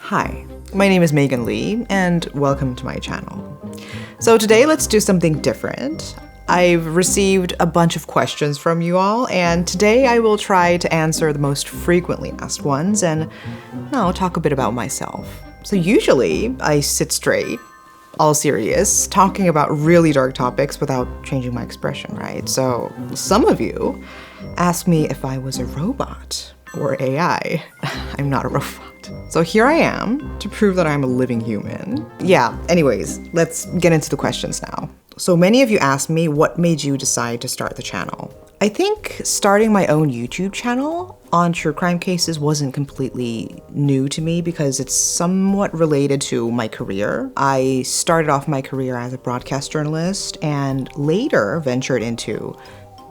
Hi, my name is Megan Lee, and welcome to my channel. So today let's do something different. I've received a bunch of questions from you all, and today I will try to answer the most frequently asked ones, and I'll talk a bit about myself. So usually I sit straight, all serious, talking about really dark topics without changing my expression, right? So some of you asked me if I was a robot or AI. I'm not a robot. So here I am to prove that I'm a living human. Yeah, anyways, let's get into the questions now. So many of you asked me what made you decide to start the channel. I think starting my own YouTube channel on true crime cases wasn't completely new to me because it's somewhat related to my career. I started off my career as a broadcast journalist and later ventured into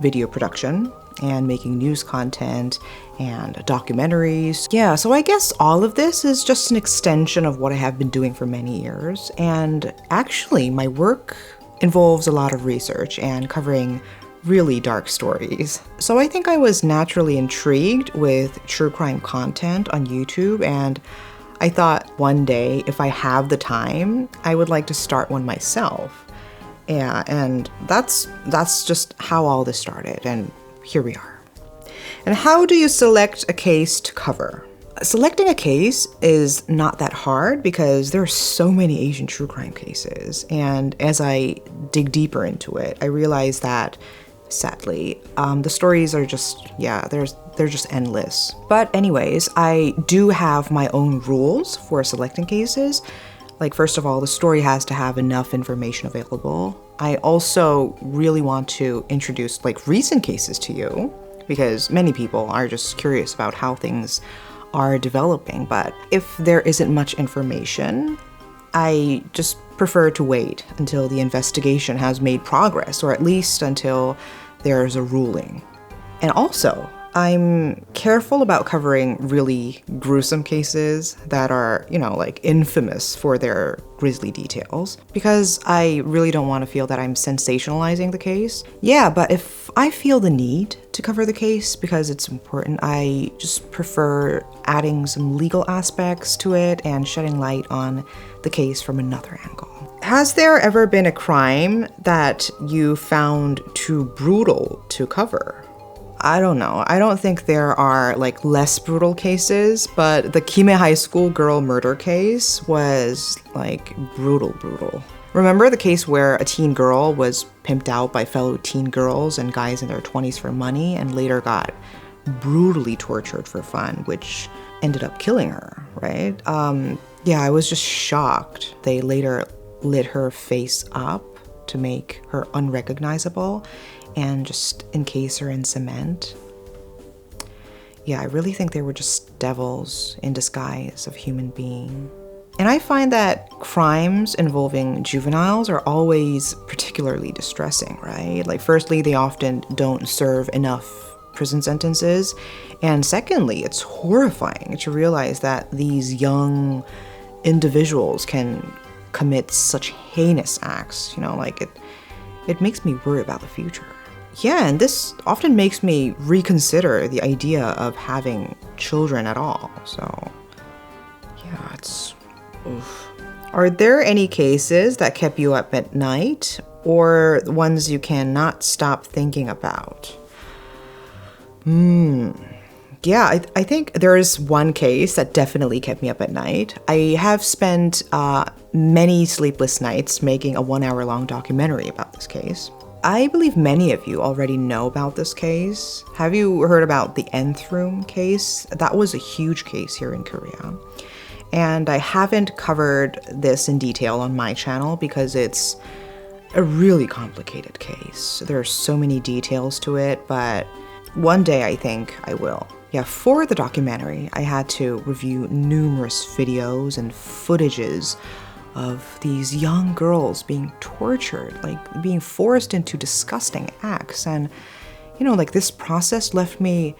video production and making news content and documentaries. Yeah, so I guess all of this is just an extension of what I have been doing for many years. And actually, my work involves a lot of research and covering really dark stories. So I think I was naturally intrigued with true crime content on YouTube, and I thought one day, if I have the time, I would like to start one myself. Yeah, and that's just how all this started, and here we are. And how do you select a case to cover? Selecting a case is not that hard because there are so many Asian true crime cases. And as I dig deeper into it, I realize that, sadly, the stories are just, they're just endless. But anyways, I do have my own rules for selecting cases. Like, first of all, the story has to have enough information available. I also really want to introduce recent cases to you because many people are just curious about how things are developing. But if there isn't much information, I just prefer to wait until the investigation has made progress, or at least until there's a ruling. And also, I'm careful about covering really gruesome cases that are, infamous for their grisly details, because I really don't want to feel that I'm sensationalizing the case. Yeah, but if I feel the need to cover the case because it's important, I just prefer adding some legal aspects to it and shedding light on the case from another angle. Has there ever been a crime that you found too brutal to cover? I don't know. I don't think there are less brutal cases, but the Kime High School girl murder case was brutal. Remember the case where a teen girl was pimped out by fellow teen girls and guys in their 20s for money and later got brutally tortured for fun, which ended up killing her, right? Yeah, I was just shocked. They later lit her face up to make her unrecognizable and just encase her in cement. Yeah, I really think they were just devils in disguise of human being. And I find that crimes involving juveniles are always particularly distressing, right? Firstly, they often don't serve enough prison sentences. And secondly, it's horrifying to realize that these young individuals can commit such heinous acts. It makes me worry about the future. Yeah, and this often makes me reconsider the idea of having children at all. So, yeah, it's oof. Are there any cases that kept you up at night, or ones you cannot stop thinking about? Yeah, I think there is one case that definitely kept me up at night. I have spent many sleepless nights making a 1-hour-long documentary about this case. I believe many of you already know about this case. Have you heard about the Nth Room case? That was a huge case here in Korea. And I haven't covered this in detail on my channel because it's a really complicated case. There are so many details to it, but one day I think I will. Yeah, for the documentary, I had to review numerous videos and footages of these young girls being tortured, being forced into disgusting acts. And, this process left me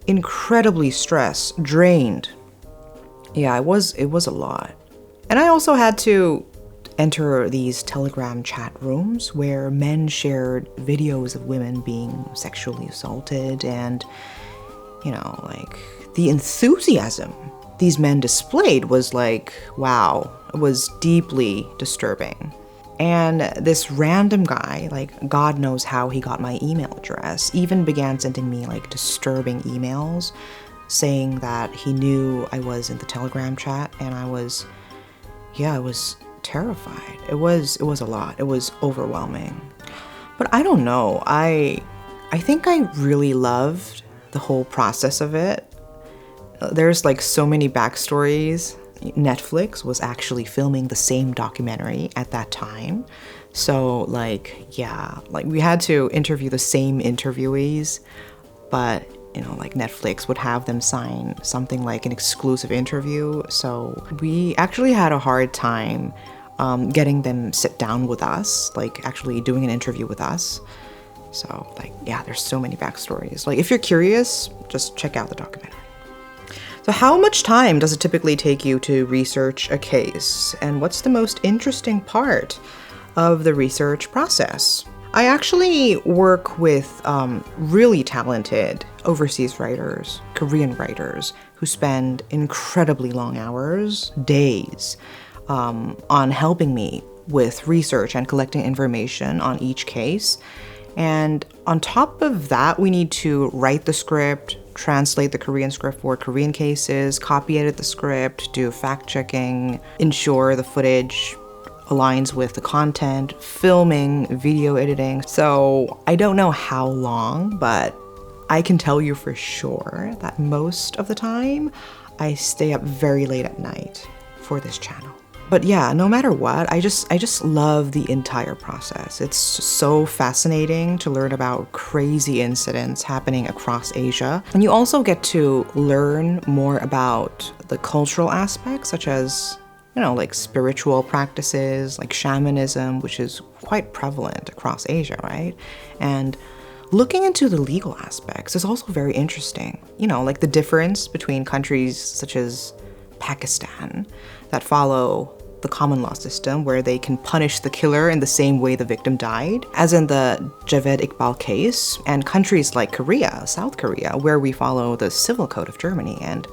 incredibly stressed, drained. Yeah, it was a lot. And I also had to enter these Telegram chat rooms where men shared videos of women being sexually assaulted, and, the enthusiasm these men displayed was like, wow, it was deeply disturbing. And this random guy, like God knows how he got my email address, even began sending me like disturbing emails saying that he knew I was in the Telegram chat, and I was terrified. It was a lot. It was overwhelming. But I don't know. I think I really loved the whole process of it. There's like so many backstories. Netflix was actually filming the same documentary at that time. So like, yeah, like we had to interview the same interviewees, but you know, like Netflix would have them sign something like an exclusive interview. So we actually had a hard time getting them sit down with us, like actually doing an interview with us. So like, yeah, there's so many backstories. Like if you're curious, just check out the documentary. So how much time does it typically take you to research a case? And what's the most interesting part of the research process? I actually work with really talented overseas writers, Korean writers, who spend incredibly long hours, days, on helping me with research and collecting information on each case. And on top of that, we need to write the script, translate the Korean script for Korean cases, copy edit the script, do fact checking, ensure the footage aligns with the content, filming, video editing. So I don't know how long, but I can tell you for sure that most of the time I stay up very late at night for this channel. But yeah, no matter what, I just love the entire process. It's so fascinating to learn about crazy incidents happening across Asia. And you also get to learn more about the cultural aspects, such as, you know, like spiritual practices, like shamanism, which is quite prevalent across Asia, right? And looking into the legal aspects is also very interesting. You know, like the difference between countries such as Pakistan that follow the common law system, where they can punish the killer in the same way the victim died, as in the Javed Iqbal case, and countries like Korea, South Korea, where we follow the civil code of Germany and,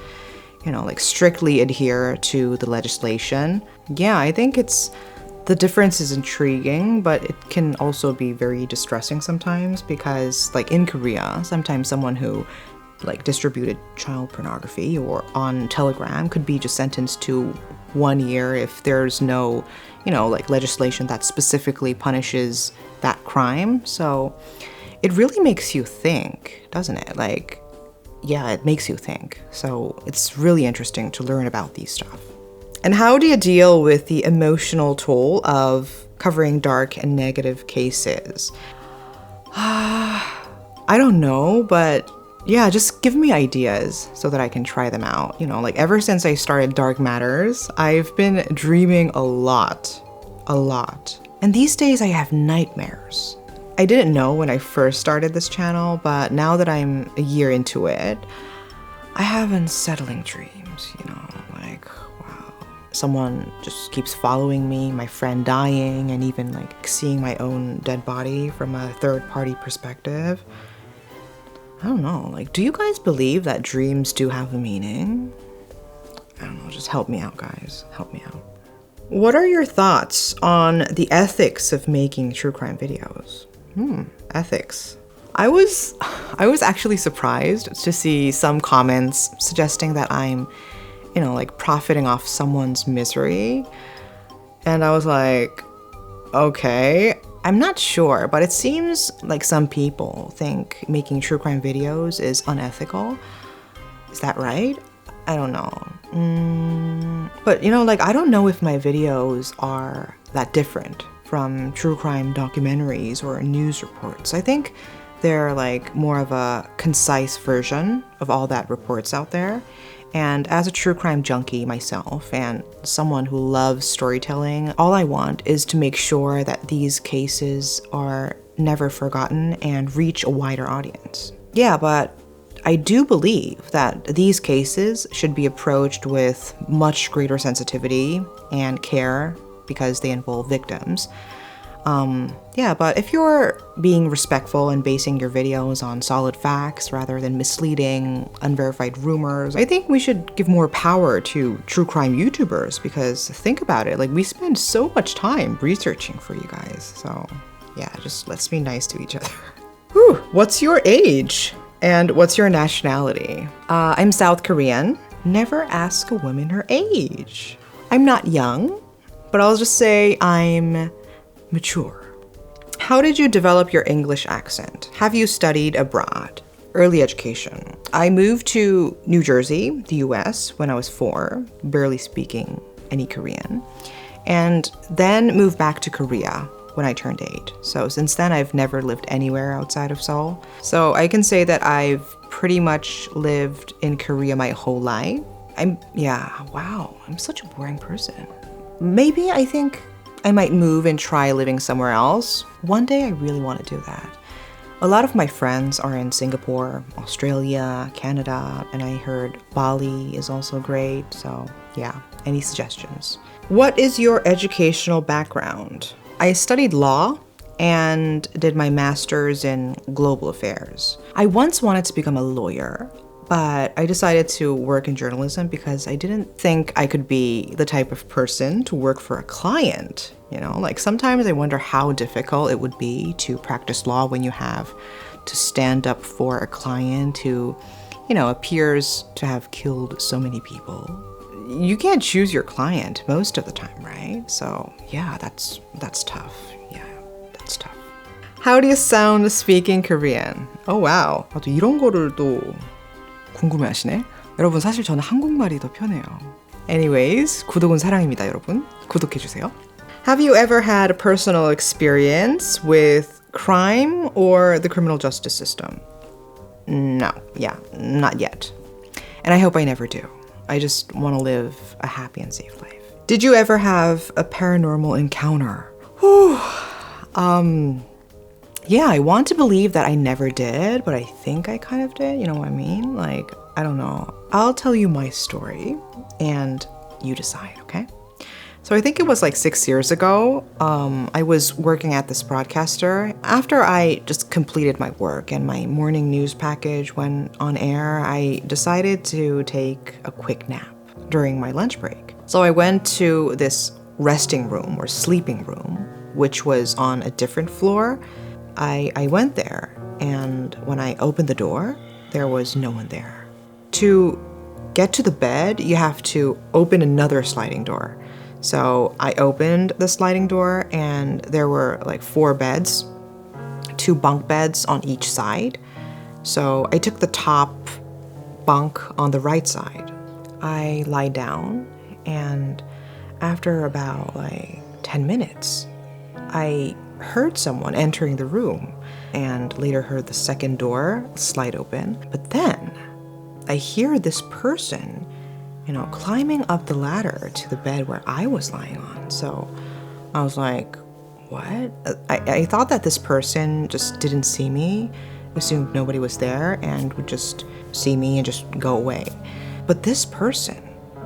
you know, like strictly adhere to the legislation. Yeah, I think the difference is intriguing, but it can also be very distressing sometimes, because like in Korea, sometimes someone who like distributed child pornography or on Telegram could be just sentenced to 1 year if there's no, you know, like legislation that specifically punishes that crime. So it really makes you think, doesn't it? Like, yeah, it makes you think. So it's really interesting to learn about these stuff. And how do you deal with the emotional toll of covering dark and negative cases? I don't know, but yeah, just give me ideas so that I can try them out. You know, like ever since I started Dark Matters, I've been dreaming a lot. And these days I have nightmares. I didn't know when I first started this channel, but now that I'm a year into it, I have unsettling dreams, you know, like, wow. Someone just keeps following me, my friend dying, and even like seeing my own dead body from a third-party perspective. I don't know, like, do you guys believe that dreams do have a meaning? I don't know, just help me out, guys. Help me out. What are your thoughts on the ethics of making true crime videos? Ethics. I was actually surprised to see some comments suggesting that I'm, you know, like profiting off someone's misery. And I was like, okay. I'm not sure, but it seems like some people think making true crime videos is unethical. Is that right? I don't know. But, you know, like, I don't know if my videos are that different from true crime documentaries or news reports. I think they're like more of a concise version of all that reports out there. And as a true crime junkie myself and someone who loves storytelling, all I want is to make sure that these cases are never forgotten and reach a wider audience. Yeah, but I do believe that these cases should be approached with much greater sensitivity and care because they involve victims. Yeah, but if you're being respectful and basing your videos on solid facts rather than misleading, unverified rumors, I think we should give more power to true crime YouTubers, because think about it, like, we spend so much time researching for you guys. So yeah, just let's be nice to each other. Whew. What's your age? And what's your nationality? I'm South Korean. Never ask a woman her age. I'm not young, but I'll just say I'm mature. How did you develop your English accent? Have you studied abroad? Early education. I moved to New Jersey, the US, when I was 4, barely speaking any Korean, and then moved back to Korea when I turned 8. So since then, I've never lived anywhere outside of Seoul. So I can say that I've pretty much lived in Korea my whole life. Wow, I'm such a boring person. Maybe I think I might move and try living somewhere else. One day I really want to do that. A lot of my friends are in Singapore, Australia, Canada, and I heard Bali is also great. So yeah, any suggestions? What is your educational background? I studied law and did my master's in global affairs. I once wanted to become a lawyer, but I decided to work in journalism because I didn't think I could be the type of person to work for a client. You know, like sometimes I wonder how difficult it would be to practice law when you have to stand up for a client who, you know, appears to have killed so many people. You can't choose your client most of the time, right? So yeah, that's tough. Yeah, that's tough. How do you sound speaking Korean? Oh wow, 또 이런 거를 또 궁금해하시네. 여러분, 사실 저는 한국말이 더 편해요. Anyways, 구독은 사랑입니다, 여러분. 구독해주세요. Have you ever had a personal experience with crime or the criminal justice system? No, yeah, not yet. And I hope I never do. I just want to live a happy and safe life. Did you ever have a paranormal encounter? Whew. Yeah, I want to believe that I never did, but I think I kind of did. You know what I mean? Like, I don't know. I'll tell you my story and you decide, okay? So I think it was like 6 years ago. I was working at this broadcaster. After I just completed my work and my morning news package went on air, I decided to take a quick nap during my lunch break. So I went to this resting room or sleeping room, which was on a different floor. I went there, and when I opened the door, there was no one there. To get to the bed, you have to open another sliding door. So I opened the sliding door, and there were like 4 beds, 2 bunk beds on each side. So I took the top bunk on the right side. I lie down, and after about like 10 minutes, I heard someone entering the room and later heard the second door slide open. But then I hear this person, you know, climbing up the ladder to the bed where I was lying on. So I was like, what? I thought that this person just didn't see me, assumed nobody was there and would just see me and just go away. But this person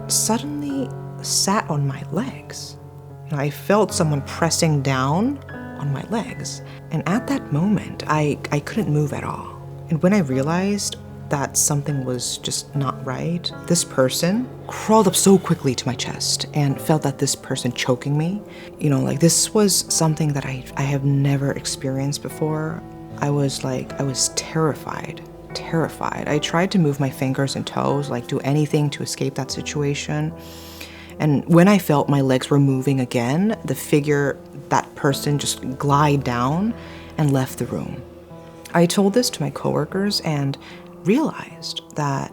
suddenly sat on my legs. You know, I felt someone pressing down on my legs. And at that moment, I couldn't move at all. And when I realized that something was just not right, this person crawled up so quickly to my chest and felt that this person choking me. You know, like this was something that I have never experienced before. I was terrified. I tried to move my fingers and toes, like do anything to escape that situation. And when I felt my legs were moving again, the figure, that person just glide down and left the room. I told this to my coworkers and realized that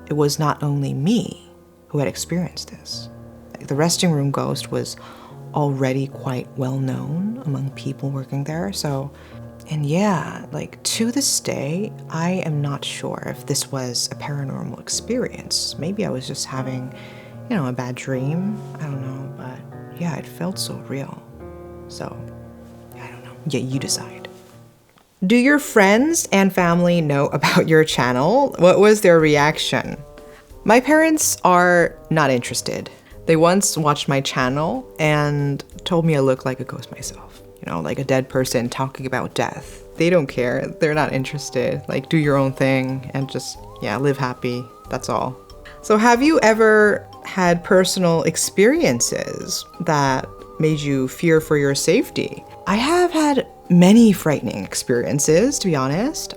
it was not only me who had experienced this. The resting room ghost was already quite well known among people working there. So, and yeah, like to this day, I am not sure if this was a paranormal experience. Maybe I was just having, you know, a bad dream. I don't know, but yeah, it felt so real. So, I don't know. Yeah, you decide. Do your friends and family know about your channel? What was their reaction? My parents are not interested. They once watched my channel and told me I look like a ghost myself. you know, like a dead person talking about death. They don't care. They're not interested. Like, do your own thing and just, yeah, live happy. That's all. So have you ever had personal experiences that made you fear for your safety? I have had many frightening experiences, to be honest.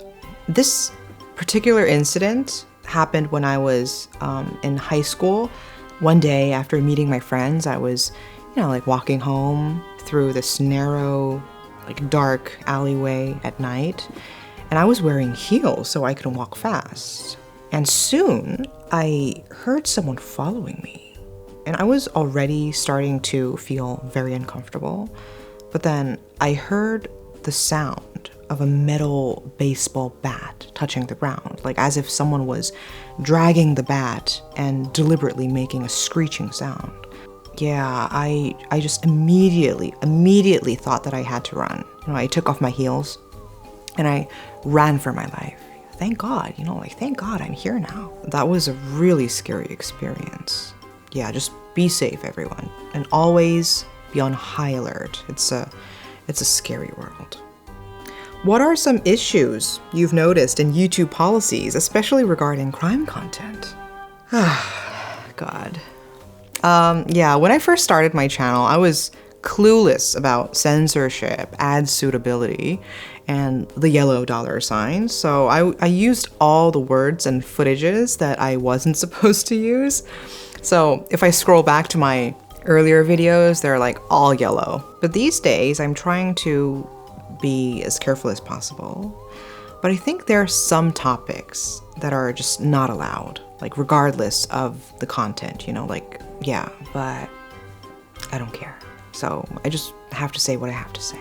This particular incident happened when I was in high school. One day after meeting my friends, I was, you know, like walking home through this narrow, like dark alleyway at night, and I was wearing heels so I could walk fast. And soon I heard someone following me, and I was already starting to feel very uncomfortable. But then I heard the sound of a metal baseball bat touching the ground, like as if someone was dragging the bat and deliberately making a screeching sound. Yeah, I just immediately thought that I had to run. You know, I took off my heels and I ran for my life. Thank God, you know, like thank God I'm here now. That was a really scary experience. Yeah, just be safe, everyone, and always be on high alert. It's a scary world. What are some issues you've noticed in YouTube policies, especially regarding crime content? God. Yeah, when I first started my channel, I was clueless about censorship, ad suitability, and the yellow dollar signs. So I used all the words and footages that I wasn't supposed to use. So if I scroll back to my earlier videos, they're like all yellow. But these days, I'm trying to be as careful as possible. But I think there are some topics that are just not allowed, like regardless of the content, you know, like, yeah, but I don't care. So I just have to say what I have to say.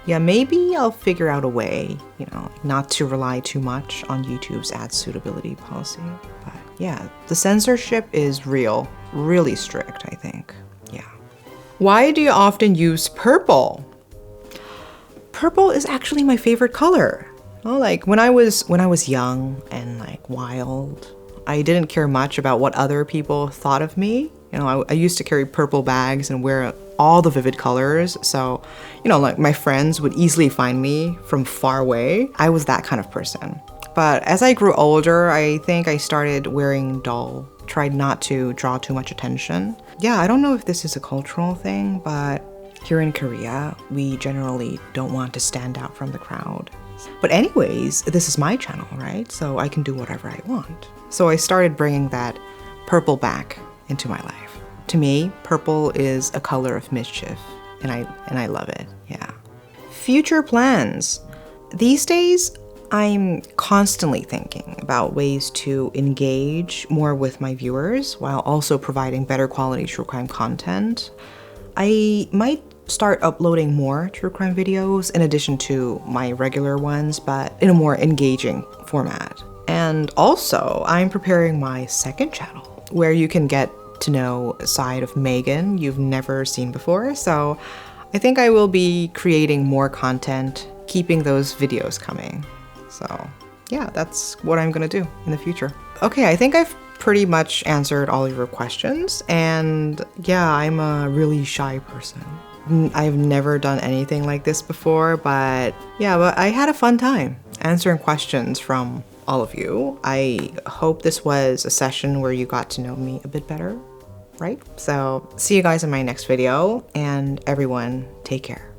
Yeah, maybe I'll figure out a way, you know, not to rely too much on YouTube's ad suitability policy. But yeah, the censorship is real, really strict, I think. Yeah. Why do you often use purple? Purple is actually my favorite color. Well, like when I was young and like wild, I didn't care much about what other people thought of me. You know, I used to carry purple bags and wear all the vivid colors. So, you know, like my friends would easily find me from far away. I was that kind of person. But as I grew older, I think I started wearing dull, tried not to draw too much attention. Yeah, I don't know if this is a cultural thing, but here in Korea, we generally don't want to stand out from the crowd. But anyways, this is my channel, right? So I can do whatever I want. So I started bringing that purple back into my life. To me, purple is a color of mischief, and I love it. Yeah. Future plans. These days, I'm constantly thinking about ways to engage more with my viewers while also providing better quality true crime content. I might start uploading more true crime videos in addition to my regular ones, but in a more engaging format. And also, I'm preparing my second channel where you can get to know a side of Megan you've never seen before. So I think I will be creating more content, keeping those videos coming. So yeah, that's what I'm gonna do in the future. Okay, I think I've pretty much answered all of your questions. And yeah, I'm a really shy person. I've never done anything like this before, but yeah, but I had a fun time answering questions from all of you. I hope this was a session where you got to know me a bit better, right? So see you guys in my next video, and everyone take care.